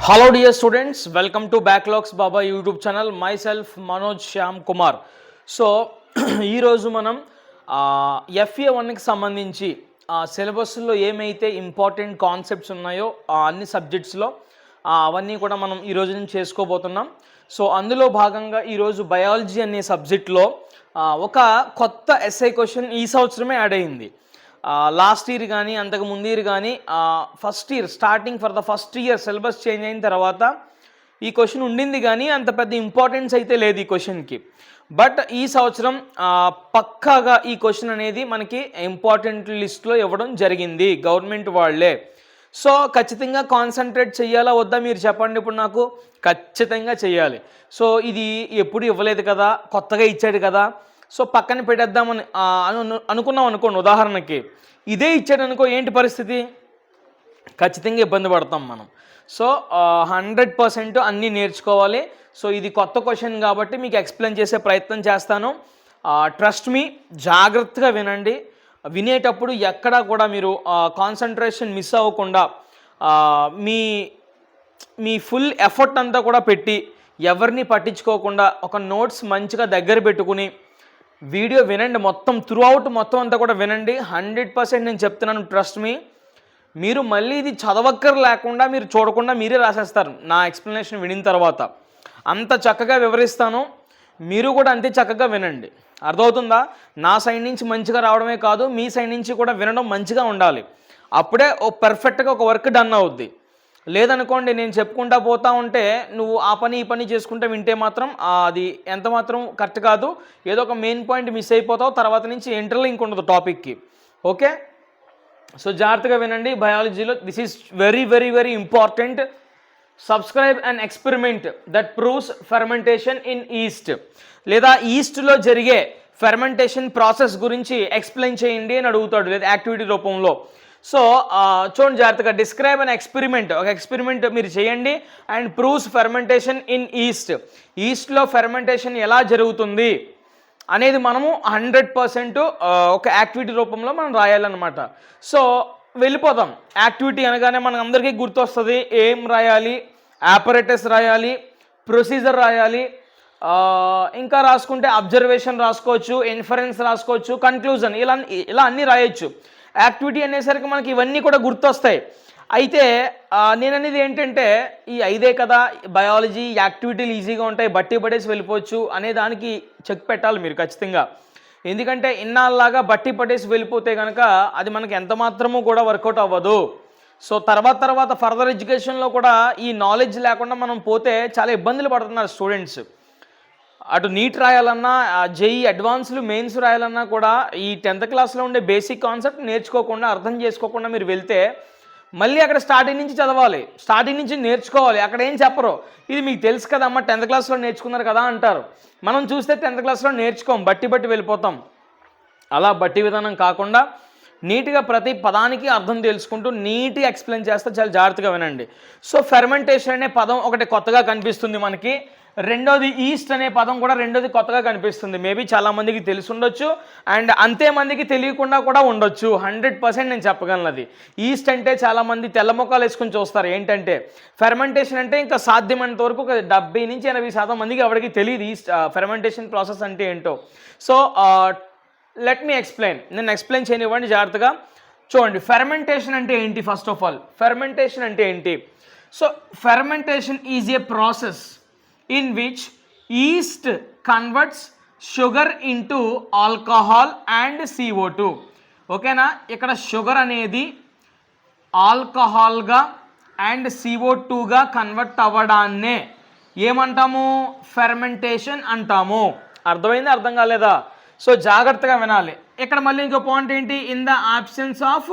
Hello dear students, welcome to Backlogs Baba YouTube channel. Myself Manoj Shyam Kumar. So ఈ రోజు మనం FA1కి సంబంధించి సిలబస్లో ఏమైతే ఇంపార్టెంట్ కాన్సెప్ట్స్ ఉన్నాయో అన్ని సబ్జెక్ట్స్లో అవన్నీ కూడా మనం ఈ రోజు నుంచి చేసుకోబోతున్నాం. సో అందులో భాగంగా ఈరోజు బయాలజీ అనే సబ్జెక్ట్లో ఒక కొత్త ఎస్ఐ క్వశ్చన్ ఈ సంవత్సరమే యాడ్ అయింది. లాస్ట్ ఇయర్ కానీ అంతకు ముందు ఇయర్ కానీ first year starting for the first year syllabus change అయిన తర్వాత ఈ క్వశ్చన్ ఉండింది కానీ అంత పెద్ద ఇంపార్టెన్స్ అయితే లేదు ఈ క్వశ్చన్కి. బట్ ఈ సంవత్సరం పక్కాగా ఈ క్వశ్చన్ అనేది మనకి ఇంపార్టెంట్ లిస్ట్లో ఇవ్వడం జరిగింది గవర్నమెంట్ వాళ్ళే. సో ఖచ్చితంగా కాన్సన్ట్రేట్ చేయాలా వద్దా మీరు చెప్పండి. ఇప్పుడు నాకు ఖచ్చితంగా చేయాలి. సో ఇది ఎప్పుడు ఇవ్వలేదు కదా, కొత్తగా ఇచ్చాడు కదా, సో పక్కన పెట్టేద్దామని అనుకున్నాం అనుకోండి. ఉదాహరణకి ఇదే ఇచ్చాడు అనుకో, ఏంటి పరిస్థితి? ఖచ్చితంగా ఇబ్బంది పడతాం మనం. సో 100% అన్నీ నేర్చుకోవాలి. సో ఇది కొత్త క్వశ్చన్ కాబట్టి మీకు ఎక్స్ప్లెయిన్ చేసే ప్రయత్నం చేస్తాను. ట్రస్ట్ మీ, జాగ్రత్తగా వినండి. వినేటప్పుడు ఎక్కడా కూడా మీరు కాన్సన్ట్రేషన్ మిస్ అవ్వకుండా మీ మీ ఫుల్ ఎఫర్ట్ అంతా కూడా పెట్టి ఎవరిని పట్టించుకోకుండా ఒక నోట్స్ మంచిగా దగ్గర పెట్టుకుని వీడియో వినండి. మొత్తం త్రూఅవుట్ మొత్తం అంతా కూడా వినండి. 100% నేను చెప్తున్నాను, ట్రస్ట్ మీ. మీరు మళ్ళీ ఇది చదవక్కర్ లేకుండా మీరు చూడకుండా మీరే రాసేస్తారు నా ఎక్స్ప్లెనేషన్ వినిన తర్వాత. అంత చక్కగా వివరిస్తాను, మీరు కూడా అంతే చక్కగా వినండి. అర్థమవుతుందా? నా సైడ్ నుంచి మంచిగా రావడమే కాదు, మీ సైడ్ నుంచి కూడా వినడం మంచిగా ఉండాలి. అప్పుడే పర్ఫెక్ట్గా ఒక వర్క్ డన్ అవుద్ది. లేదనుకోండి, నేను చెప్పుకుంటా పోతా ఉంటే నువ్వు ఆ పని ఈ పని చేసుకుంటే వింటే మాత్రం అది ఎంత మాత్రం కరెక్ట్ కాదు. ఏదో ఒక మెయిన్ పాయింట్ మిస్ అయిపోతావు, తర్వాత నుంచి ఇంటర్లింక్ ఉండదు టాపిక్కి. ఓకే, సో జాగ్రత్తగా వినండి. బయాలజీలో this is very very very important. Subscribe and experiment that proves fermentation in yeast, లేదా ఈస్ట్లో జరిగే ఫెర్మెంటేషన్ ప్రాసెస్ గురించి ఎక్స్ప్లెయిన్ చేయండి అని అడుగుతాడు, లేదా యాక్టివిటీ రూపంలో. సో చూడండి జాగ్రత్తగా. డిస్క్రైబ్ అండ్ ఎక్స్పెరిమెంట్, ఒక ఎక్స్పెరిమెంట్ మీరు చేయండి. And proves fermentation in yeast, ఈస్ట్లో ఫెర్మెంటేషన్ ఎలా జరుగుతుంది అనేది మనము 100% ఒక యాక్టివిటీ రూపంలో మనం రాయాలన్నమాట. సో వెళ్ళిపోతాం. యాక్టివిటీ అనగానే మనకు అందరికీ గుర్తొస్తుంది ఏం రాయాలి, ఆపరేటర్స్ రాయాలి, ప్రొసీజర్ రాయాలి, ఇంకా రాసుకుంటే అబ్జర్వేషన్ రాసుకోవచ్చు, ఇన్ఫరెన్స్ రాసుకోవచ్చు, కన్క్లూజన్, ఇలా అన్నీ రాయొచ్చు. యాక్టివిటీ అనేసరికి మనకి ఇవన్నీ కూడా గుర్తొస్తాయి. అయితే నేను అనేది ఏంటంటే ఈ 5 కదా బయాలజీ, యాక్టివిటీలు ఈజీగా ఉంటాయి, బట్టి పడేసి వెళ్ళిపోవచ్చు అనే దానికి చెక్ పెట్టాలి మీరు ఖచ్చితంగా. ఎందుకంటే ఇన్నాళ్ళలాగా బట్టి పడేసి వెళ్ళిపోతే కనుక అది మనకి ఎంత మాత్రమూ కూడా వర్కౌట్ అవ్వదు. సో తర్వాత ఫర్దర్ ఎడ్యుకేషన్లో కూడా ఈ నాలెడ్జ్ లేకుండా మనం పోతే చాలా ఇబ్బందులు పడుతున్నారు స్టూడెంట్స్. అటు నీట్ రాయాలన్నా, జేఈ అడ్వాన్స్లు, మెయిన్స్ రాయాలన్నా కూడా ఈ 10th క్లాస్లో ఉండే బేసిక్ కాన్సెప్ట్ నేర్చుకోకుండా, అర్థం చేసుకోకుండా మీరు వెళ్తే మళ్ళీ అక్కడ స్టార్టింగ్ నుంచి చదవాలి, స్టార్టింగ్ నుంచి నేర్చుకోవాలి. అక్కడ ఏం చెప్పరు, ఇది మీకు తెలుసు కదమ్మా 10th క్లాస్లో నేర్చుకున్నారు కదా అంటారు. మనం చూస్తే 10th క్లాస్లో నేర్చుకోం, బట్టి వెళ్ళిపోతాం. అలా బట్టి విధానం కాకుండా నీట్గా ప్రతి పదానికి అర్థం తెలుసుకుంటూ నీట్గా ఎక్స్ప్లెయిన్ చేస్తే చాలా జాగ్రత్తగా వినండి. సో ఫెర్మెంటేషన్ అనే పదం ఒకటి కొత్తగా కనిపిస్తుంది మనకి. రెండోది ఈస్ట్ అనే పదం కూడా రెండోది కొత్తగా కనిపిస్తుంది. మేబీ చాలామందికి తెలిసి ఉండొచ్చు, అండ్ అంతే మందికి తెలియకుండా కూడా ఉండొచ్చు. 100% నేను చెప్పగలను. అది ఈస్ట్ అంటే చాలామంది తెల్ల ముఖాలు వేసుకొని చూస్తారు. ఏంటంటే ఫెర్మెంటేషన్ అంటే ఇంకా సాధ్యమైనంత వరకు ఒక 70 నుంచి 80% మందికి ఎవరికి తెలియదు ఈస్ట్ ఫెర్మెంటేషన్ ప్రాసెస్ అంటే ఏంటో. సో లెట్ మీ ఎక్స్ప్లెయిన్, నేను ఎక్స్ప్లెయిన్ చేయనివ్వండి జాగ్రత్తగా. చూడండి, ఫెర్మెంటేషన్ అంటే ఏంటి? ఫస్ట్ ఆఫ్ ఆల్ ఫెర్మెంటేషన్ అంటే ఏంటి? So fermentation is a process in which yeast converts sugar into alcohol and CO2. ఓకేనా? ఇక్కడ షుగర్ అనేది ఆల్కహాల్గా అండ్ CO2గా కన్వర్ట్ అవ్వడాన్నే ఏమంటాము? ఫెర్మెంటేషన్ అంటాము. అర్థమైంది? అర్థం కాలేదా? సో జాగ్రత్తగా వినాలి. ఇక్కడ మళ్ళీ ఇంకో పాయింట్ ఏంటి? In the absence of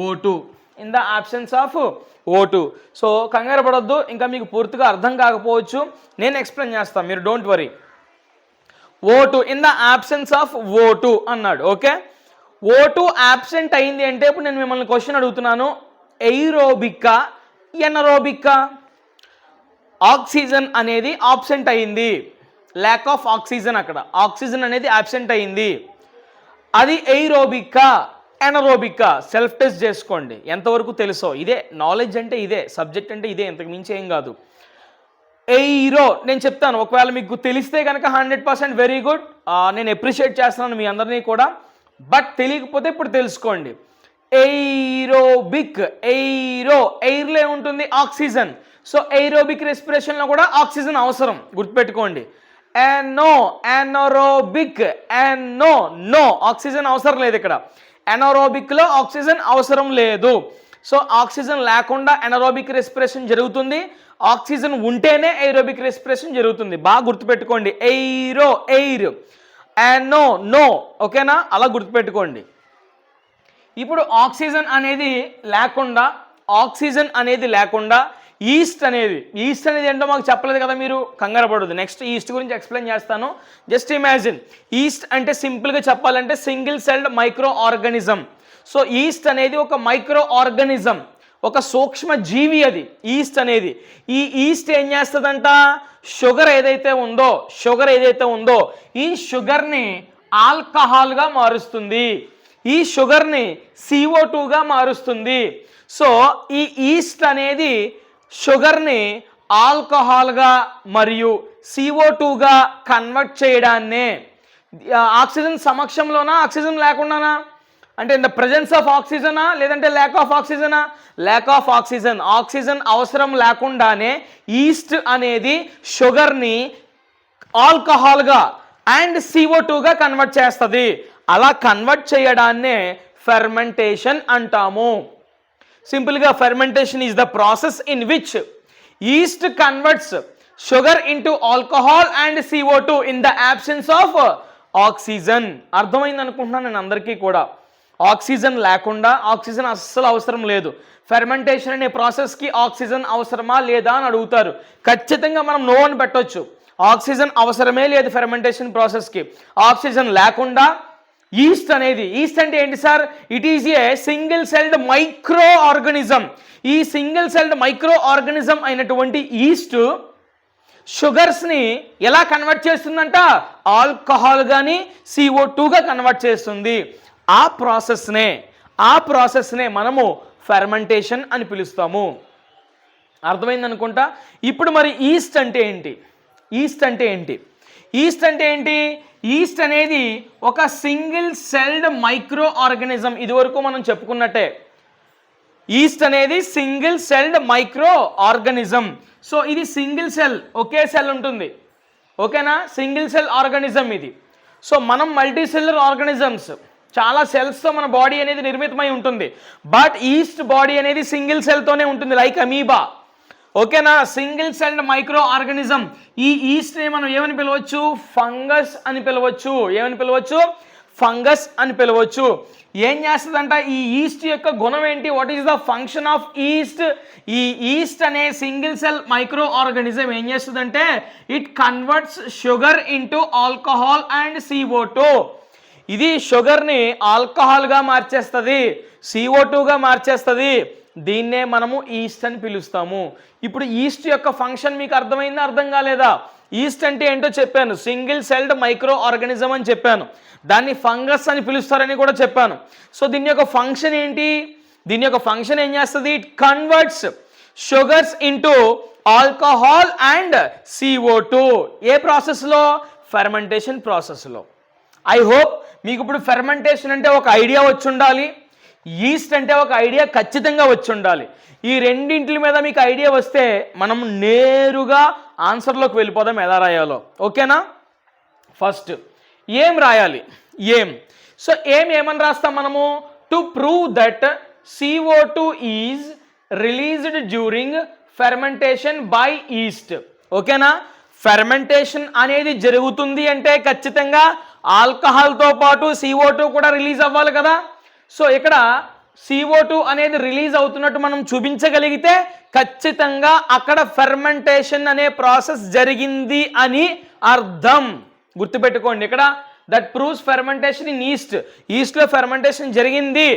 O2, in the absence of O2. So కంగారు పడొద్దు, ఇంకా మీకు పూర్తిగా అర్థం కాకపోవచ్చు, నేను ఎక్స్ప్లెయిన్ చేస్తాను, మీరు don't worry. O2 in the absence of O2 అన్నాడు. ఓకే, O2 ఆబ్సెంట్ అయింది అంటే ఇప్పుడు నేను మిమ్మల్ని క్వశ్చన్ అడుగుతున్నాను, ఎయిరోబిక్కా ఎనరోబిక్కా? ఆక్సిజన్ అనేది ఆబ్సెంట్ అయింది, ల్యాక్ ఆఫ్ ఆక్సిజన్, అక్కడ ఆక్సిజన్ అనేది ఆబ్సెంట్ అయింది. అది ఎయిరోబిక్కా ఎనరోబికా? సెల్ఫ్ టెస్ట్ చేసుకోండి ఎంతవరకు తెలుసో. ఇదే నాలెడ్జ్ అంటే, ఇదే సబ్జెక్ట్ అంటే ఇదే, ఇంతకు మించి ఏం కాదు. ఎయిరో నేను చెప్తాను, ఒకవేళ మీకు తెలిస్తే కనుక 100% వెరీ గుడ్, నేను అప్రిషియేట్ చేస్తున్నాను మీ అందరినీ కూడా. బట్ తెలియకపోతే ఇప్పుడు తెలుసుకోండి. ఎయిరోబిక్, ఎయిర్లో ఏముంటుంది? ఆక్సిజన్. సో ఎయిరోబిక్ రెస్పిరేషన్లో కూడా ఆక్సిజన్ అవసరం, గుర్తుపెట్టుకోండి. ఎనరోబిక్, నో ఆక్సిజన్ అవసరం లేదు ఇక్కడ. ఎనరోబిక్లో ఆక్సిజన్ అవసరం లేదు. సో ఆక్సిజన్ లేకుండా ఎనరోబిక్ రెస్పిరేషన్ జరుగుతుంది, ఆక్సిజన్ ఉంటేనే ఎయిరోబిక్ రెస్పిరేషన్ జరుగుతుంది. బాగా గుర్తుపెట్టుకోండి. ఎయిర్, నో, ఓకేనా? అలా గుర్తుపెట్టుకోండి. ఇప్పుడు ఆక్సిజన్ అనేది లేకుండా ఈస్ట్ అనేది ఏంటో మాకు చెప్పలేదు కదా మీరు, కంగారు పడదు. నెక్స్ట్ ఈస్ట్ గురించి ఎక్స్ప్లెయిన్ చేస్తాను. జస్ట్ ఇమాజిన్, ఈస్ట్ అంటే సింపుల్గా చెప్పాలంటే single celled micro organism. So east అనేది ఒక మైక్రో ఆర్గానిజం, ఒక సూక్ష్మ జీవి అది ఈస్ట్ అనేది. ఈ ఈస్ట్ ఏం చేస్తుందంట? షుగర్ ఏదైతే ఉందో ఈ షుగర్ని ఆల్కహాల్గా మారుస్తుంది, ఈ షుగర్ని CO2గా మారుస్తుంది. సో ఈ ఈస్ట్ అనేది షుగర్ని ఆల్కహాల్గా మరియు CO2గా కన్వర్ట్ చేయడాన్నే, ఆక్సిజన్ సమక్షంలోనా ఆక్సిజన్ లేకుండానా? అంటే ఇన్ ద ప్రెజెన్స్ ఆఫ్ ఆక్సిజనా లేదంటే ల్యాక్ ఆఫ్ ఆక్సిజనా? Lack of oxygen. ఆక్సిజన్ అవసరం లేకుండానే ఈస్ట్ అనేది షుగర్ని ఆల్కహాల్గా అండ్ CO2గా కన్వర్ట్ చేస్తుంది. అలా కన్వర్ట్ చేయడాన్నే ఫెర్మెంటేషన్ అంటాము. సింపుల్గా fermentation is the process in which east converts sugar into alcohol and CO2 in the absence of oxygen. అర్థమైంది అనుకుంటున్నాను నేను అందరికీ కూడా. ఆక్సిజన్ లేకుండా, ఆక్సిజన్ అస్సలు అవసరం లేదు. ఫెర్మెంటేషన్ అనే ప్రాసెస్కి ఆక్సిజన్ అవసరమా లేదా అని అడుగుతారు. ఖచ్చితంగా మనం నో అని పెట్టొచ్చు. ఆక్సిజన్ అవసరమే లేదు ఫెర్మెంటేషన్ ప్రాసెస్కి. ఆక్సిజన్ లేకుండా ఈస్ట్ అంటే ఏంటి sir? It is a single celled micro organism. ఈ సింగిల్ సెల్డ్ మైక్రో ఆర్గానిజం అయినటువంటి ఈస్ట్ షుగర్స్ని ఎలా కన్వర్ట్ చేస్తుందంట? ఆల్కహాల్ కానీ CO2గా కన్వర్ట్ చేస్తుంది. ఆ ప్రాసెస్నే మనము ఫెర్మెంటేషన్ అని పిలుస్తాము. అర్థమైంది అనుకుంటా. ఇప్పుడు మరి ఈస్ట్ అంటే ఏంటి? ఈస్ట్ అనేది ఒక సింగిల్ సెల్డ్ మైక్రో ఆర్గానిజం. ఇదివరకు మనం చెప్పుకున్నట్టే ఈస్ట్ అనేది single celled micro organism. So ఇది సింగిల్ సెల్, ఒకే సెల్ ఉంటుంది, ఓకేనా? సింగిల్ సెల్ ఆర్గానిజం ఇది. సో మనం మల్టీ సెల్యులర్ ఆర్గానిజమ్స్, చాలా సెల్స్తో మన బాడీ అనేది నిర్మితమై ఉంటుంది. బట్ ఈస్ట్ బాడీ అనేది సింగిల్ సెల్తోనే ఉంటుంది, లైక్ అమీబా, ఓకేనా? Single celled micro organism. ఈ ఈస్ట్ని మనం ఏమని పిలవచ్చు? ఫంగస్ అని పిలవచ్చు. ఏం చేస్తుందంట ఈ ఈస్ట్ యొక్క గుణం ఏంటి? What is the function of east? ఈ ఈస్ట్ అనే సింగిల్ సెల్ మైక్రో ఆర్గానిజం ఏం చేస్తుందంటే it converts sugar into alcohol and CO2. ఇది షుగర్ని ఆల్కహాల్గా మార్చేస్తుంది, CO2గా మార్చేస్తుంది. దీన్నే మనము ఈస్ట్ అని పిలుస్తాము. ఇప్పుడు ఈస్ట్ యొక్క ఫంక్షన్ మీకు అర్థమైందా, అర్థం కాలేదా? ఈస్ట్ అంటే ఏంటో చెప్పాను, సింగిల్ సెల్డ్ మైక్రో ఆర్గానిజం అని చెప్పాను. దాన్ని ఫంగస్ అని పిలుస్తారని కూడా చెప్పాను. సో దీని యొక్క ఫంక్షన్ ఏంటి? దీని యొక్క ఫంక్షన్ ఏం చేస్తుంది? It converts sugars into alcohol and CO2. ఏ ప్రాసెస్లో? ఫెర్మెంటేషన్ ప్రాసెస్లో. ఐ హోప్ మీకు ఇప్పుడు ఫెర్మెంటేషన్ అంటే ఒక ఐడియా వచ్చి ఉండాలి, ఈస్ట్ అంటే ఒక ఐడియా ఖచ్చితంగా వచ్చి ఉండాలి. ఈ రెండింటి మీద మీకు ఐడియా వస్తే మనం నేరుగా ఆన్సర్లోకి వెళ్ళిపోదాం ఎలా రాయాలో, ఓకేనా? ఫస్ట్ ఏం రాయాలి? సో ఏమని రాస్తాం మనము? To prove that CO2 is released during fermentation by east, ఓకేనా? ఫెర్మెంటేషన్ అనేది జరుగుతుంది అంటే ఖచ్చితంగా ఆల్కహాల్తో పాటు CO2 కూడా రిలీజ్ అవ్వాలి కదా. సో ఇక్కడ CO2 అనేది రిలీజ్ అవుతున్నట్టు మనం చూపించగలిగితే ఖచ్చితంగా అక్కడ ఫెర్మెంటేషన్ అనే ప్రాసెస్ జరిగింది అని అర్థం. గుర్తుపెట్టుకోండి, ఇక్కడ దట్ ప్రూవ్స్ ఫెర్మెంటేషన్ ఇన్ ఈస్ట్లో ఫెర్మెంటేషన్ జరిగింది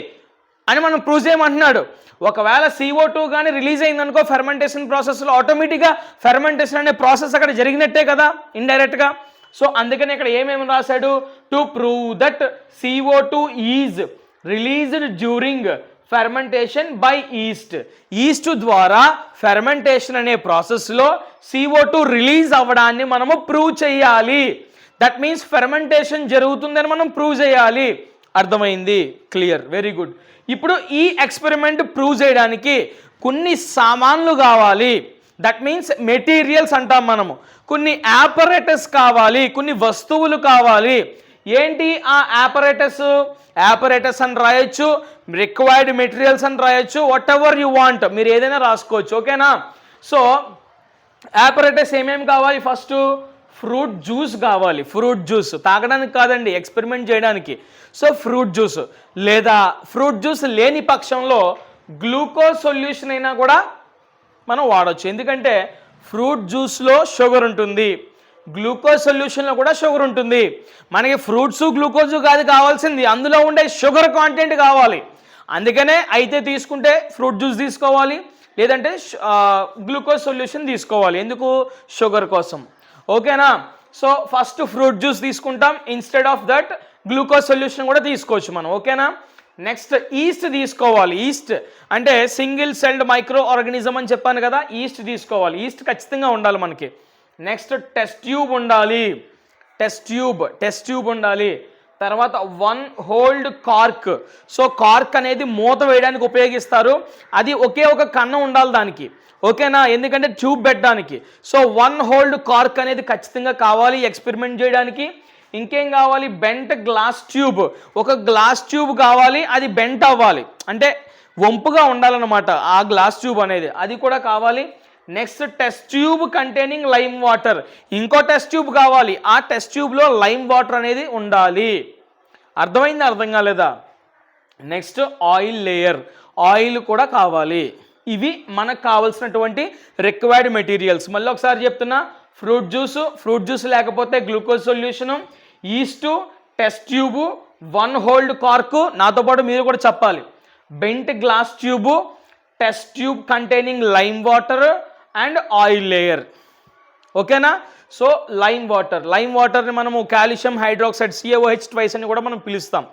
అని మనం ప్రూవ్ చేయమంటున్నాడు. ఒకవేళ CO2 కానీ రిలీజ్ అయిందనుకో ఫెర్మెంటేషన్ ప్రాసెస్లో, ఆటోమేటిక్గా ఫెర్మెంటేషన్ అనే ప్రాసెస్ అక్కడ జరిగినట్టే కదా ఇండైరెక్ట్గా. సో అందుకని ఇక్కడ ఏమేమి రాశాడు? To prove that CO2 is released during fermentation by east ద్వారా ఫెర్మెంటేషన్ అనే ప్రాసెస్లో CO2 రిలీజ్ అవ్వడాన్ని మనము ప్రూవ్ చేయాలి. దట్ మీన్స్ ఫెర్మెంటేషన్ జరుగుతుందని మనం ప్రూవ్ చేయాలి. అర్థమైంది? Clear, very good. ఇప్పుడు ఈ ఎక్స్పెరిమెంట్ ప్రూవ్ చేయడానికి కొన్ని సామాన్లు కావాలి. దట్ మీన్స్ మెటీరియల్స్ అంటాం మనము. కొన్ని ఆపరేటస్ కావాలి, కొన్ని వస్తువులు కావాలి. ఏంటి ఆ ఆపరేటస్ అని రాయొచ్చు, రిక్వైర్డ్ మెటీరియల్స్ అని రాయొచ్చు, వాట్ ఎవర్ యు వాంట్, మీరు ఏదైనా రాసుకోవచ్చు. ఓకేనా? సో ఆపరేటస్ ఏమేమి కావాలి? ఫస్ట్ ఫ్రూట్ జ్యూస్ కావాలి. ఫ్రూట్ జ్యూస్ తాగడానికి కాదండి, ఎక్స్పెరిమెంట్ చేయడానికి. సో ఫ్రూట్ జ్యూస్, లేదా ఫ్రూట్ జ్యూస్ లేని పక్షంలో గ్లూకోజ్ సొల్యూషన్ అయినా కూడా మనం వాడచ్చు. ఎందుకంటే ఫ్రూట్ జ్యూస్లో షుగర్ ఉంటుంది, గ్లూకోజ్ సొల్యూషన్లో కూడా షుగర్ ఉంటుంది. మనకి ఫ్రూట్స్ గ్లూకోజ్ కాదు కావాల్సింది, అందులో ఉండే షుగర్ కాంటెంట్ కావాలి. అందుకనే అయితే తీసుకుంటే ఫ్రూట్ జ్యూస్ తీసుకోవాలి, లేదంటే గ్లూకోజ్ సొల్యూషన్ తీసుకోవాలి. ఎందుకు? షుగర్ కోసం. ఓకేనా? సో ఫస్ట్ ఫ్రూట్ జ్యూస్ తీసుకుంటాం, instead of that glucose solution కూడా తీసుకోవచ్చు మనం. ఓకేనా? నెక్స్ట్ ఈస్ట్ తీసుకోవాలి. ఈస్ట్ అంటే సింగిల్ సెల్డ్ మైక్రో ఆర్గానిజం అని చెప్పాను కదా, ఈస్ట్ తీసుకోవాలి. ఈస్ట్ ఖచ్చితంగా ఉండాలి మనకి. నెక్స్ట్ టెస్ట్ ట్యూబ్ ఉండాలి. టెస్ట్ ట్యూబ్ ఉండాలి. తర్వాత 1 హోల్డ్ కార్క్. సో కార్క్ అనేది మూత వేయడానికి ఉపయోగిస్తారు. అది ఒకే ఒక కన్నం ఉండాలి దానికి. ఓకేనా? ఎందుకంటే ట్యూబ్ పెట్టడానికి. సో 1 హోల్డ్ కార్క్ అనేది ఖచ్చితంగా కావాలి ఎక్స్పెరిమెంట్ చేయడానికి. ఇంకేం కావాలి? Bent glass tube. ఒక గ్లాస్ ట్యూబ్ కావాలి, అది బెంట్ అవ్వాలి, అంటే వంపుగా ఉండాలన్నమాట ఆ గ్లాస్ ట్యూబ్ అనేది, అది కూడా కావాలి. Next test tube containing lime water. ఇంకో టెస్ట్ ట్యూబ్ కావాలి, ఆ టెస్ట్ ట్యూబ్లో లైమ్ వాటర్ అనేది ఉండాలి. అర్థమైంది? అర్థం కాలేదా? నెక్స్ట్ ఆయిల్ లేయర్, ఆయిల్ కూడా కావాలి. ఇవి మనకు కావాల్సినటువంటి రిక్వైర్డ్ మెటీరియల్స్. మళ్ళీ ఒకసారి చెప్తున్నా, ఫ్రూట్ జ్యూస్ లేకపోతే glucose solution, yeast, test tube, 1 holed cork, నాతో పాటు మీరు కూడా చెప్పాలి, bent glass tube, test tube containing lime water and oil layer. ఓకేనా? సో లైమ్ వాటర్ని మనము కాల్షియం హైడ్రాక్సైడ్ CaOH ట్వైస్ అని కూడా మనం పిలుస్తాం.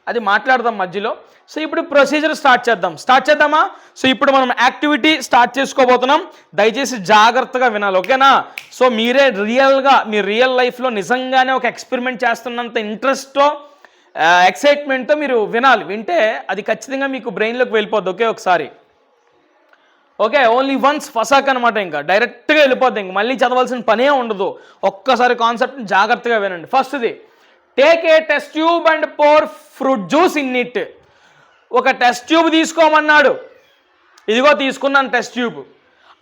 అది మాట్లాడదాం మధ్యలో. సో ఇప్పుడు ప్రొసీజర్ స్టార్ట్ చేద్దామా? సో ఇప్పుడు మనం యాక్టివిటీ స్టార్ట్ చేసుకోబోతున్నాం. దయచేసి జాగ్రత్తగా వినాలి. ఓకేనా? సో మీరే రియల్గా మీ రియల్ లైఫ్లో నిజంగానే ఒక ఎక్స్పెరిమెంట్ చేస్తున్నంత ఇంట్రెస్ట్తో ఎక్సైట్మెంట్తో మీరు వినాలి. వింటే అది ఖచ్చితంగా మీకు బ్రెయిన్లోకి వెళ్ళిపోద్ది. ఓకే, ఒకసారి ఓకే, ఓన్లీ వన్స్ ఫసాక్ అనమాట. ఇంకా డైరెక్ట్గా వెళ్ళిపోద్ది, ఇంక మళ్ళీ చదవాల్సిన పనే ఉండదు. ఒక్కసారి కాన్సెప్ట్ని జాగ్రత్తగా వినండి. ఫస్ట్ది, take a test tube and pour fruit juice in it. ఒక టెస్ట్ ట్యూబ్ తీసుకోమన్నాడు. ఇదిగో తీసుకున్నాను టెస్ట్ ట్యూబ్.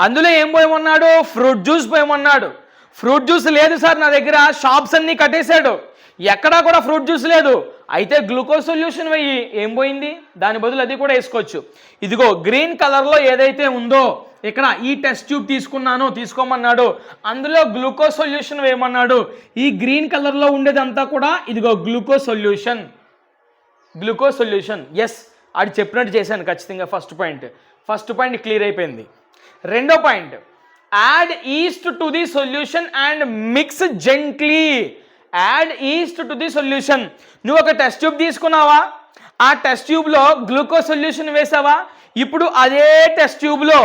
అందులో ఏం పోయమన్నాడు? ఫ్రూట్ జ్యూస్ పోయమన్నాడు. ఫ్రూట్ జ్యూస్ లేదు సార్ నా దగ్గర, షాప్స్ అన్నీ కట్టేశాడు, ఎక్కడా కూడా ఫ్రూట్ జ్యూస్ లేదు. అయితే గ్లూకోజ్ సొల్యూషన్ వేయి. ఏం పోయింది? దాని బదులు అది కూడా వేసుకోవచ్చు. ఇదిగో గ్రీన్ కలర్లో ఏదైతే ఉందో, ఇక్కడ ఈ టెస్ట్ ట్యూబ్ తీసుకోమన్నాడు, అందులో గ్లూకోజ్ సొల్యూషన్ వేయమన్నాడు. ఈ గ్రీన్ కలర్లో ఉండేదంతా కూడా ఇదిగో గ్లూకోజ్ సొల్యూషన్. ఎస్, అది చెప్పినట్టు చేశాను ఖచ్చితంగా. ఫస్ట్ పాయింట్ క్లియర్ అయిపోయింది. రెండో point, add east to the solution and mix gently. Add east to the solution. నువ్వు ఒక టెస్ట్ ట్యూబ్ తీసుకున్నావా, ఆ టెస్ట్ ట్యూబ్లో గ్లూకోజ్ సొల్యూషన్ వేసావా, ఇప్పుడు అదే టెస్ట్ ట్యూబ్లో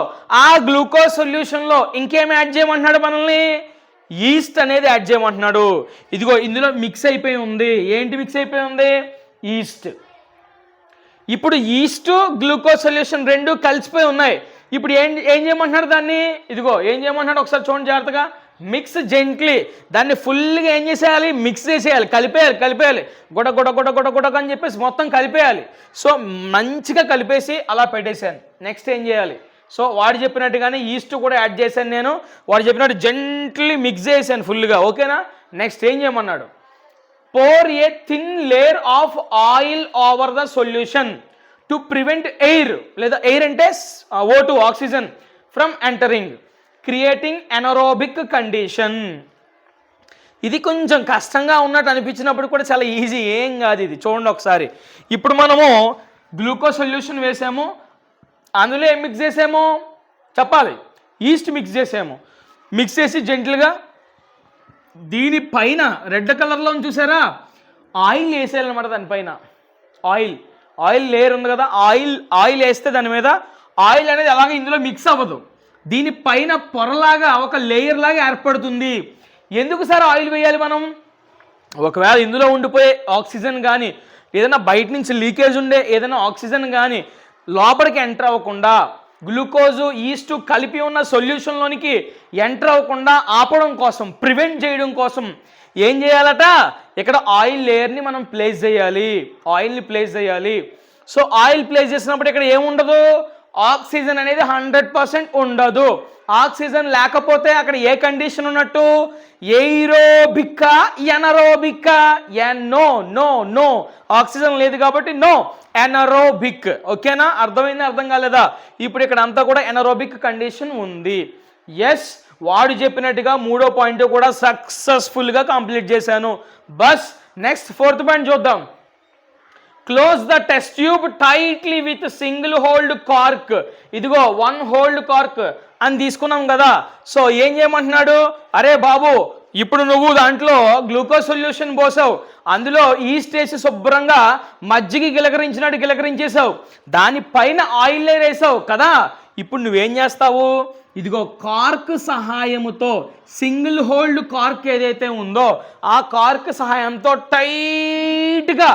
ఆ గ్లూకోజ్ సొల్యూషన్లో ఇంకేం యాడ్ చేయమంటున్నాడు మనల్ని? ఈస్ట్ అనేది యాడ్ చేయమంటున్నాడు. ఇదిగో ఇందులో మిక్స్ అయిపోయి ఉంది. ఏంటి మిక్స్ అయిపోయి ఉంది? ఈస్ట్. ఇప్పుడు ఈస్ట్ గ్లూకోజ్ సొల్యూషన్ రెండు కలిసిపోయి ఉన్నాయి. ఇప్పుడు ఏం చేయమంటున్నాడు దాన్ని? ఇదిగో ఏం చేయమంటున్నాడు ఒకసారి చూడండి జాగ్రత్తగా. Mix gently. దాన్ని ఫుల్గా ఏం చేసేయాలి? మిక్స్ చేసేయాలి, కలిపేయాలి. గొడ అని చెప్పేసి మొత్తం కలిపేయాలి. సో మంచిగా కలిపేసి అలా పెట్టేశాను. నెక్స్ట్ ఏం చేయాలి? సో వాడు చెప్పినట్టుగానే ఈస్ట్ కూడా యాడ్ చేశాను నేను. వాడు చెప్పినట్టు జెంట్లీ మిక్స్ చేశాను ఫుల్గా. ఓకేనా? నెక్స్ట్ ఏం చేయమన్నాడు? Pour a thin layer of oil over the solution to prevent air, లేదా ఎయిర్ అంటే O2 oxygen, from entering, creating anaerobic condition. ఇది కొంచెం కష్టంగా ఉన్నట్టు అనిపించినప్పుడు కూడా చాలా ఈజీ, ఏం కాదు ఇది. చూడండి ఒకసారి. ఇప్పుడు మనము గ్లూకోజ్ సొల్యూషన్ వేసాము, అందులో ఏం మిక్స్ చేసాము చెప్పాలి? ఈస్ట్ మిక్స్ చేసాము. మిక్స్ చేసి జెంట్లుగా దీనిపైన రెడ్ కలర్లో చూసారా, ఆయిల్ వేసేయాలన్నమాట. దానిపైన ఆయిల్ లేయర్ ఉంది కదా, ఆయిల్ వేస్తే దాని మీద ఆయిల్ అనేది అలాగే ఇందులో మిక్స్ అవ్వదు, దీనిపైన పొరలాగా ఒక లేయర్ లాగా ఏర్పడుతుంది. ఎందుకు సార్ ఆయిల్ వేయాలి మనం? ఒకవేళ ఇందులో ఉండిపోయే ఆక్సిజన్ కానీ ఏదైనా బయట నుంచి లీకేజ్ ఉండే ఏదైనా ఆక్సిజన్ కానీ లోపలికి ఎంటర్ అవ్వకుండా, గ్లూకోజు ఈస్టు కలిపి ఉన్న సొల్యూషన్లోనికి ఎంటర్ అవ్వకుండా ఆపడం కోసం, ప్రివెంట్ చేయడం కోసం ఏం చేయాలట, ఇక్కడ ఆయిల్ లేయర్ని మనం ప్లేస్ చేయాలి, ఆయిల్ని ప్లేస్ చేయాలి. సో ఆయిల్ ప్లేస్ చేసినప్పుడు ఇక్కడ ఏముండదు, ఆక్సిజన్ అనేది 100% ఉండదు. ఆక్సిజన్ లేకపోతే అక్కడ ఏ కండిషన్ ఉన్నట్టు, ఎయిరోబిక్కా ఎనరోబిక్కా? నో నో నో, ఆక్సిజన్ లేదు కాబట్టి నో, ఎనరోబిక్. ఓకేనా, అర్థమైంది అర్థం కాలేదా? ఇప్పుడు ఇక్కడ అంతా కూడా ఎనరోబిక్ కండిషన్ ఉంది. ఎస్, వాడు చెప్పినట్టుగా 3వ పాయింట్ కూడా సక్సెస్ఫుల్గా కంప్లీట్ చేశాను. బస్ నెక్స్ట్ 4th పాయింట్ చూద్దాం. Close the test tube tightly with single hold cork. ఇదిగో 1 హోల్డ్ కార్క్ అని తీసుకున్నాం కదా. సో ఏం చేయమంటున్నాడు, అరే బాబు ఇప్పుడు నువ్వు దాంట్లో గ్లూకోజ్ సొల్యూషన్ పోసావు, అందులో ఈస్ట్ వేసి శుభ్రంగా మజ్జిగ గిలకరించినట్టు గిలకరించేసావు, దానిపైన ఆయిల్ వేసావు కదా. ఇప్పుడు నువ్వేం చేస్తావు, ఇదిగో కార్క్ సహాయముతో, సింగిల్ హోల్డ్ కార్క్ ఏదైతే ఉందో ఆ కార్క్ సహాయంతో టైట్గా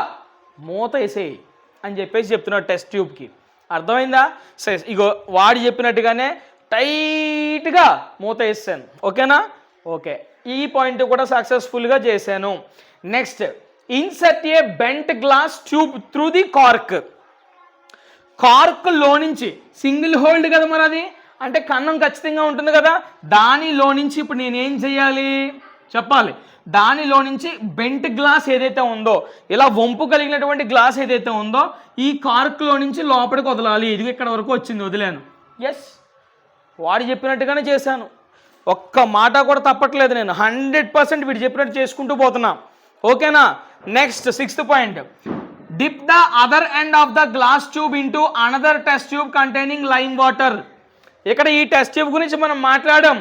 మూత వేసేయి అని చెప్పేసి చెప్తున్నాడు టెస్ట్ ట్యూబ్కి. అర్థమైందా? సరే, ఇగో వాడు చెప్పినట్టుగానే టైట్గా మూత వేసాను. ఓకేనా? ఓకే, ఈ పాయింట్ కూడా సక్సెస్ఫుల్గా చేశాను. Next, insert a bent glass tube through the cork. కార్క్లో నుంచి, సింగిల్ హోల్డ్ కదా మరి అది, అంటే కన్నం ఖచ్చితంగా ఉంటుంది కదా, దానిలో నుంచి ఇప్పుడు నేనేం చేయాలి చెప్పాలి. దానిలో నుంచి బెంట్ గ్లాస్ ఏదైతే ఉందో, ఇలా వంపు కలిగినటువంటి గ్లాస్ ఏదైతే ఉందో ఈ కార్క్లో నుంచి లోపలికి వదలాలి. ఇది ఇక్కడ వరకు వచ్చింది, వదిలాను. ఎస్, వాడు చెప్పినట్టుగానే చేశాను, ఒక్క మాట కూడా తప్పట్లేదు. నేను 100% వీడు చెప్పినట్టు చేసుకుంటూ పోతున్నా. ఓకేనా? Next 6th point, dip the other end of the glass tube into another test tube containing lime water. ఇక్కడ ఈ టెస్ట్ ట్యూబ్ గురించి మనం మాట్లాడాం,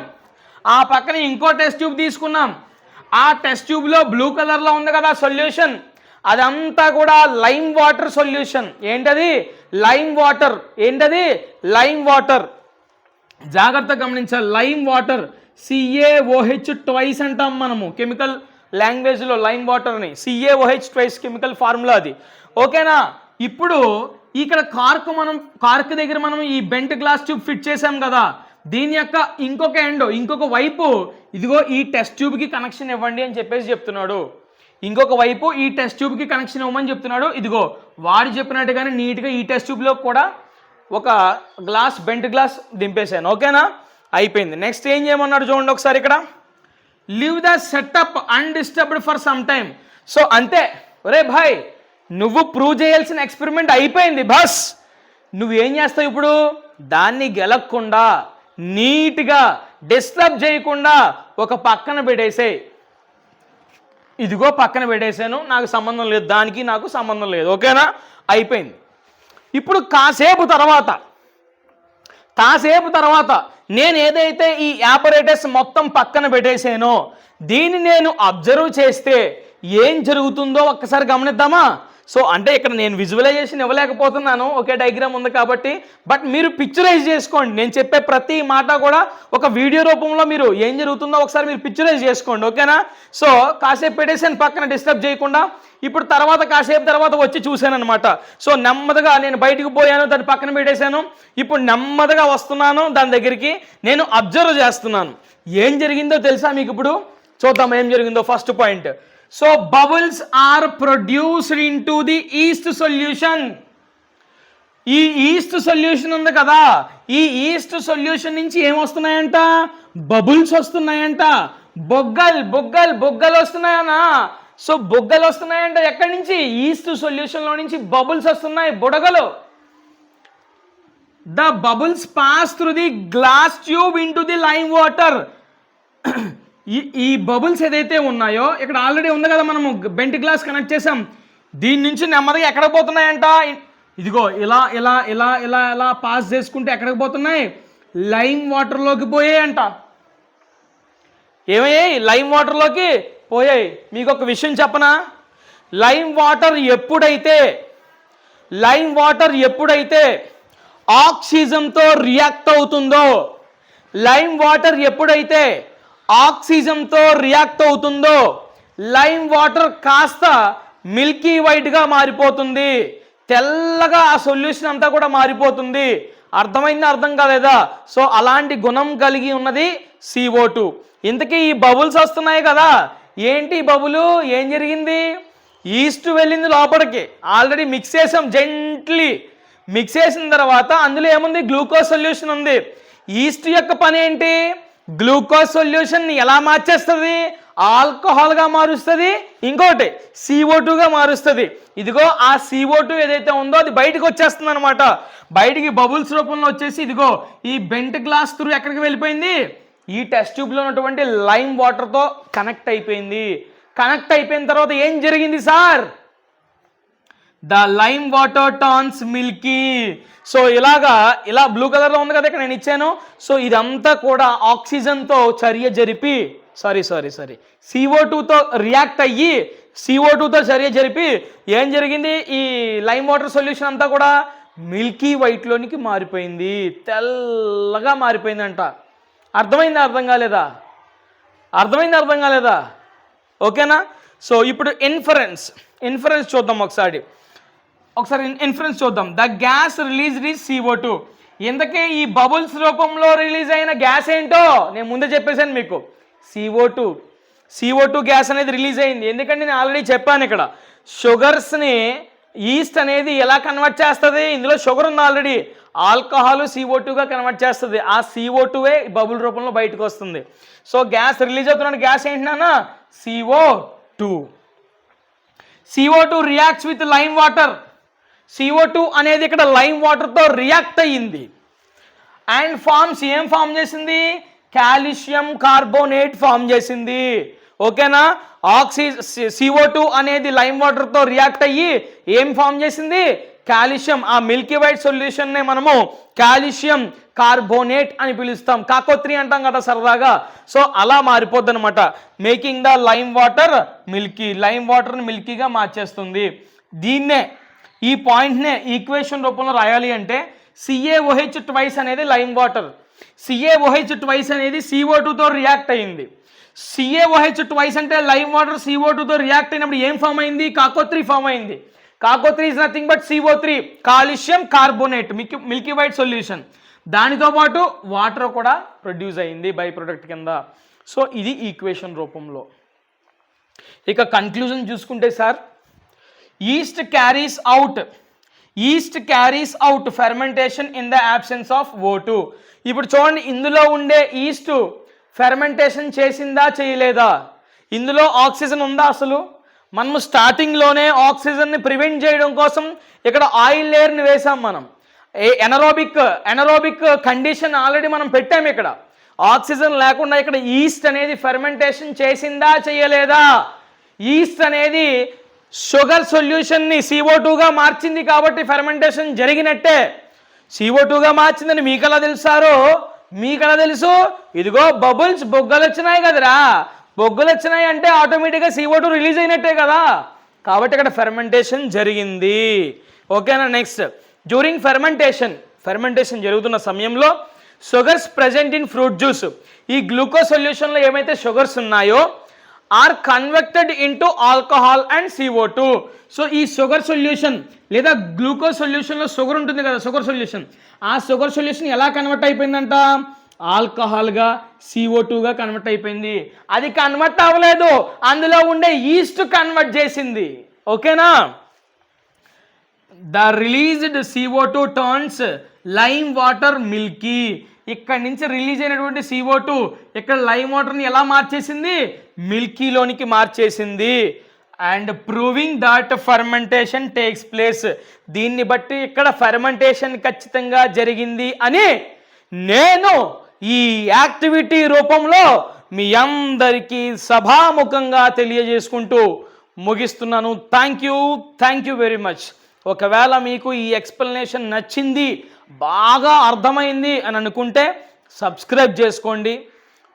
ఆ పక్కన ఇంకో టెస్ట్ ట్యూబ్ తీసుకున్నాం. ఆ టెస్ట్ ట్యూబ్లో బ్లూ కలర్లో ఉంది కదా సొల్యూషన్, అదంతా కూడా లైమ్ వాటర్ సొల్యూషన్. ఏంటది? Lime water. ఏంటది? Lime water. జాగ్రత్తగా గమనించాలి, లైమ్ వాటర్ CaOH ట్వైస్ అంటాం మనము కెమికల్ లాంగ్వేజ్లో. లైమ్ వాటర్ని CaOH ట్వైస్ కెమికల్ ఫార్ములా అది. ఓకేనా? ఇప్పుడు ఇక్కడ కార్క్ దగ్గర మనం ఈ బెంట్ గ్లాస్ ట్యూబ్ ఫిట్ చేసాం కదా, దీని యొక్క ఇంకొక వైపు ఇదిగో ఈ టెస్ట్ ట్యూబ్కి కనెక్షన్ ఇవ్వండి అని చెప్పేసి చెప్తున్నాడు. ఇంకొక వైపు ఈ టెస్ట్ ట్యూబ్కి కనెక్షన్ ఇవ్వమని చెప్తున్నాడు. ఇదిగో వాడు చెప్పినట్టుగానే నీట్గా ఈ టెస్ట్ ట్యూబ్లో కూడా ఒక బెంట్ గ్లాస్ దింపేశాను. ఓకేనా? అయిపోయింది. నెక్స్ట్ ఏం చేయమన్నాడు చూడండి ఒకసారి ఇక్కడ, leave the setup undisturbed for some time. So అంతే, ఒరే భాయ్ నువ్వు ప్రూవ్ చేయాల్సిన ఎక్స్పెరిమెంట్ అయిపోయింది, బస్ నువ్వేం చేస్తావు ఇప్పుడు, దాన్ని గెలక్కుండా నీట్గా డిస్టర్బ్ చేయకుండా ఒక పక్కన పెట్టేసేయి. ఇదిగో పక్కన పెట్టేసాను, నాకు సంబంధం లేదు, దానికి నాకు సంబంధం లేదు. ఓకేనా? అయిపోయింది. ఇప్పుడు కాసేపు తర్వాత నేను ఏదైతే ఈ ఆపరేటర్స్ మొత్తం పక్కన పెట్టేసానో దీన్ని నేను అబ్జర్వ్ చేస్తే ఏం జరుగుతుందో ఒక్కసారి గమనిద్దామా? సో అంటే ఇక్కడ నేను విజువలైజేషన్ ఇవ్వలేకపోతున్నాను, ఒకే డయాగ్రామ్ ఉంది కాబట్టి, బట్ మీరు పిక్చరైజ్ చేసుకోండి. నేను చెప్పే ప్రతి మాట కూడా ఒక వీడియో రూపంలో మీరు ఏం జరుగుతుందో ఒకసారి మీరు పిక్చరైజ్ చేసుకోండి. ఓకేనా? సో కాసేపు పెట్టేసాను పక్కన డిస్టర్బ్ చేయకుండా. ఇప్పుడు కాసేపు తర్వాత వచ్చి చూశాను అనమాట. సో నెమ్మదిగా నేను బయటకు పోయాను, దాన్ని పక్కన పెట్టేశాను. ఇప్పుడు నెమ్మదిగా వస్తున్నాను దాని దగ్గరికి, నేను అబ్జర్వ్ చేస్తున్నాను. ఏం జరిగిందో తెలుసా మీకు? ఇప్పుడు చూద్దాం ఏం జరిగిందో. First point, so bubbles are produced into the yeast solution. ఈ ఈస్ట్ సొల్యూషన్ ఉంది కదా, ఈ ఈస్ట్ సొల్యూషన్ నుంచి ఏమొస్తున్నాయంట, బబుల్స్ వస్తున్నాయంట. బొగ్గలు వస్తున్నాయనా? సో బొగ్గలు వస్తున్నాయంట ఎక్కడి నుంచి? ఈస్ట్ సొల్యూషన్లో నుంచి బబుల్స్ వస్తున్నాయి, బుడగలు. The bubbles pass through the glass tube into the lime water. ఈ బబుల్స్ ఏదైతే ఉన్నాయో ఇక్కడ ఆల్రెడీ ఉంది కదా, మనము బెంట్ గ్లాస్ కనెక్ట్ చేసాం, దీని నుంచి నెమ్మదిగా ఎక్కడికి పోతున్నాయంట, ఇదిగో ఇలా ఇలా ఇలా ఇలా ఇలా పాస్ చేసుకుంటే ఎక్కడికి పోతున్నాయి, లైమ్ వాటర్లోకి పోయాయంట. ఏమయ్యాయి? లైమ్ వాటర్లోకి పోయాయి. మీకు ఒక విషయం చెప్పనా, లైమ్ వాటర్ ఎప్పుడైతే లైమ్ వాటర్ ఎప్పుడైతే ఆక్సిజన్తో రియాక్ట్ అవుతుందో, లైమ్ వాటర్ ఎప్పుడైతే ఆక్సిజన్తో రియాక్ట్ అవుతుందో లైమ్ వాటర్ కాస్త మిల్కీ వైట్గా మారిపోతుంది, తెల్లగా ఆ సొల్యూషన్ అంతా కూడా మారిపోతుంది. అర్థమైందా, అర్థం కాలేదా? సో అలాంటి గుణం కలిగి ఉన్నది CO2. ఇంతకీ ఈ బబుల్స్ వస్తున్నాయి కదా, ఏంటి బబులు, ఏం జరిగింది? ఈస్ట్ వెళ్ళింది లోపలికి, ఆల్రెడీ మిక్స్ చేసాం, జెంట్లీ మిక్స్ చేసిన తర్వాత అందులో ఏముంది, గ్లూకోజ్ సొల్యూషన్ ఉంది. ఈస్ట్ యొక్క పని ఏంటి, గ్లూకోజ్ సొల్యూషన్ని ఎలా మార్చేస్తుంది, ఆల్కహాల్గా మారుస్తుంది, ఇంకోటి CO2గా మారుస్తుంది. ఇదిగో ఆ CO2 ఏదైతే ఉందో అది బయటకు వచ్చేస్తుంది అనమాట. బయటికి బబుల్స్ రూపంలో వచ్చేసి ఇదిగో ఈ బెంట్ గ్లాస్ త్రూ ఎక్కడికి వెళ్ళిపోయింది, ఈ టెస్ట్ ట్యూబ్లో ఉన్నటువంటి లైమ్ వాటర్తో కనెక్ట్ అయిపోయింది. కనెక్ట్ అయిపోయిన తర్వాత ఏం జరిగింది sir, the lime water turns Milky. So ఇలా బ్లూ కలర్లో ఉంది కదా, ఇక్కడ నేను ఇచ్చాను. సో ఇదంతా కూడా ఆక్సిజన్తో చర్య జరిపి CO2తో రియాక్ట్ అయ్యి CO2తో చర్య జరిపి ఏం జరిగింది, ఈ లైమ్ వాటర్ సొల్యూషన్ అంతా కూడా మిల్కీ వైట్లోనికి మారిపోయింది, తెల్లగా మారిపోయిందంట. అర్థమైందా, అర్థం కాలేదా? అర్థమైందా, అర్థం కాలేదా? ఓకేనా? సో ఇప్పుడు ఇన్ఫరెన్స్ చూద్దాం ఒకసారి ఇన్ఫరెన్స్ చూద్దాం. The gas released is CO2. ఇంతకీ ఈ బబుల్స్ రూపంలో రిలీజ్ అయిన గ్యాస్ ఏంటో నేను ముందే చెప్పేశాను మీకు, CO2 గ్యాస్ అనేది రిలీజ్ అయింది. ఎందుకంటే నేను ఆల్రెడీ చెప్పాను, ఇక్కడ షుగర్స్ని ఈస్ట్ అనేది ఎలా కన్వర్ట్ చేస్తుంది, ఇందులో షుగర్ ఉంది ఆల్రెడీ, ఆల్కహాల్ CO2గా కన్వర్ట్ చేస్తుంది. ఆ CO2ఏ బబుల్ రూపంలో బయటకు వస్తుంది. సో గ్యాస్ రిలీజ్ అవుతున్న గ్యాస్ ఏంటన్నా, CO2 reacts with lime water. CO2 అనేది ఇక్కడ లైమ్ వాటర్తో రియాక్ట్ అయ్యింది అండ్ ఏం ఫామ్ చేసింది, కాల్షియం కార్బోనేట్ ఫామ్ చేసింది. ఓకేనా? CO2 అనేది లైమ్ వాటర్తో రియాక్ట్ అయ్యి ఏం ఫామ్ చేసింది, కాల్షియం. ఆ మిల్కీ వైట్ సొల్యూషన్నే మనము కాల్షియం కార్బోనేట్ అని పిలుస్తాం, కాకోత్రి అంటాం కదా సరదాగా. సో అలా మారిపోద్ది అనమాట, making the lime water Milky. Lime వాటర్ని మిల్కీగా మార్చేస్తుంది. ఈ పాయింట్నే ఈక్వేషన్ రూపంలో రాయాలి అంటే CaOH ట్వైస్ అనేది లైమ్ వాటర్, CaOH ట్వైస్ అనేది CO2తో రియాక్ట్ అయింది. CaOH ట్వైస్ అంటే లైమ్ వాటర్ CO2తో రియాక్ట్ అయినప్పుడు ఏం ఫామ్ అయింది, కాకోత్రి ఫామ్ అయింది. కాకోత్రి is nothing but CO3, calcium carbonate, milky white solution. దానితో పాటు వాటర్ కూడా ప్రొడ్యూస్ అయింది బై ప్రొడక్ట్ కింద. సో ఇది ఈక్వేషన్ రూపంలో. ఇక కన్క్లూజన్ చూసుకుంటే sir, yeast carries out fermentation in the absence of O2. ఇప్పుడు చూడండి, ఇందులో ఉండే ఈస్ట్ ఫెర్మెంటేషన్ చేసిందా చేయలేదా, ఇందులో ఆక్సిజన్ ఉందా అసలు? మనము స్టార్టింగ్లోనే ఆక్సిజన్ని ప్రివెంట్ చేయడం కోసం ఇక్కడ ఆయిల్ లేయర్ని వేసాం. మనం ఎనరోబిక్ కండిషన్ ఆల్రెడీ మనం పెట్టాము. ఇక్కడ ఆక్సిజన్ లేకుండా ఇక్కడ ఈస్ట్ అనేది ఫెర్మెంటేషన్ చేసిందా చేయలేదా, ఈస్ట్ అనేది షుగర్ సొల్యూషన్ని CO2గా మార్చింది కాబట్టి ఫెర్మెంటేషన్ జరిగినట్టే. CO2గా మార్చిందని మీకెలా తెలుసారో, మీకెలా తెలుసు, ఇదిగో బబుల్స్ బొగ్గలు వచ్చినాయి కదరా, బొగ్గలు వచ్చినాయి అంటే ఆటోమేటిక్గా CO2 రిలీజ్ అయినట్టే కదా, కాబట్టి ఇక్కడ ఫెర్మెంటేషన్ జరిగింది. ఓకేనా? నెక్స్ట్, డ్యూరింగ్ ఫెర్మెంటేషన్ జరుగుతున్న సమయంలో sugars present in fruit juice, ఈ గ్లూకోజ్ సొల్యూషన్లో ఏమైతే షుగర్స్ ఉన్నాయో are converted into alcohol and CO2. So ఈ షుగర్ సొల్యూషన్ లేదా గ్లూకోజ్ సొల్యూషన్లో షుగర్ ఉంటుంది కదా, షుగర్ సొల్యూషన్, ఆ షుగర్ సొల్యూషన్ ఎలా కన్వర్ట్ అయిపోయిందంట, ఆల్కహాల్గా CO2గా కన్వర్ట్ అయిపోయింది. అది కన్వర్ట్ అవ్వలేదు, అందులో ఉండే ఈస్ట్ కన్వర్ట్ చేసింది. ఓకేనా? The released CO2 turns lime water Milky. ఇక్కడ నుంచి రిలీజ్ అయినటువంటి CO2 ఇక్కడ లైమ్ వాటర్ని ఎలా మార్చేసింది, మిల్కీలోనికి మార్చేసింది. And proving that fermentation takes place. దీన్ని బట్టి ఇక్కడ ఫర్మెంటేషన్ ఖచ్చితంగా జరిగింది అని నేను ఈ యాక్టివిటీ రూపంలో మీ అందరికీ సభాముఖంగా తెలియజేసుకుంటూ ముగిస్తున్నాను. Thank you very much. ఒకవేళ మీకు ఈ ఎక్స్ప్లెనేషన్ నచ్చింది, బాగా అర్థమైంది అని అనుకుంటే సబ్స్క్రైబ్ చేసుకోండి,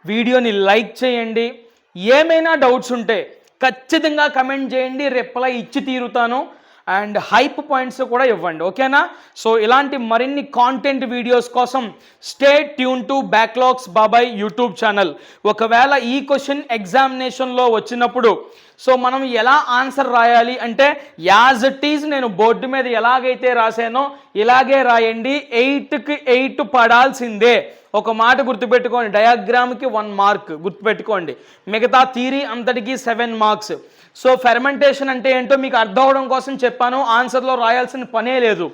వీడియోని లైక్ చేయండి. ఏమైనా డౌట్స్ ఉంటే ఖచ్చితంగా కమెంట్ చేయండి, రిప్లై ఇచ్చి తీరుతాను. అండ్ హైప్ పాయింట్స్ కూడా ఇవ్వండి, ఓకేనా? సో ఇలాంటి మరిన్ని కాంటెంట్ వీడియోస్ కోసం స్టే ట్యూన్ టు బ్యాక్లాగ్స్ బాబాయ్ యూట్యూబ్ ఛానల్. ఒకవేళ ఈ క్వశ్చన్ ఎగ్జామినేషన్లో వచ్చినప్పుడు సో మనం ఎలా ఆన్సర్ రాయాలి అంటే, యాజ్ ఇట్ ఈజ్ నేను బోర్డు మీద ఎలాగైతే రాసానో ఇలాగే రాయండి. 8కి 8 పడాల్సిందే. ఒక మాట గుర్తుపెట్టుకోండి, డయాగ్రామ్కి 1 మార్క్ గుర్తుపెట్టుకోండి, మిగతా థియరీ అంతటికి 7 మార్క్స్. సో ఫెర్మెంటేషన్ అంటే ఏంటో మీకు అర్థం అవడం కోసం చెప్పాను, ఆన్సర్లో రాయాల్సిన పనే లేదు.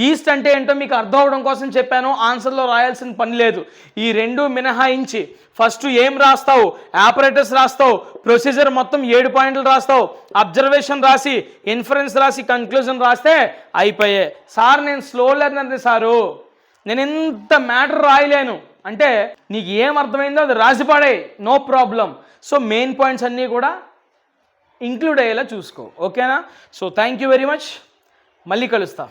ఈస్ట్ అంటే ఏంటో మీకు అర్థం అవడం కోసం చెప్పాను, ఆన్సర్లో రాయాల్సిన పని లేదు. ఈ రెండు మినహాయించి ఫస్ట్ ఏం రాస్తావు, ఆపరేటర్స్ రాస్తావు, ప్రొసీజర్ మొత్తం 7 పాయింట్లు రాస్తావు, అబ్జర్వేషన్ రాసి, ఇన్ఫరెన్స్ రాసి, కన్క్లూజన్ రాస్తే అయిపోయే. సార్ నేను స్లో లెర్నర్ని సారు, నేను ఎంత మ్యాటర్ రాయలేను అంటే నీకు ఏం అర్థమైందో అది రాసిపడే, no problem. So main points అన్నీ కూడా ఇంక్లూడ్ అయ్యేలా చూసుకో, ఓకేనా? So thank you very much, మళ్ళీ కలుస్తాం.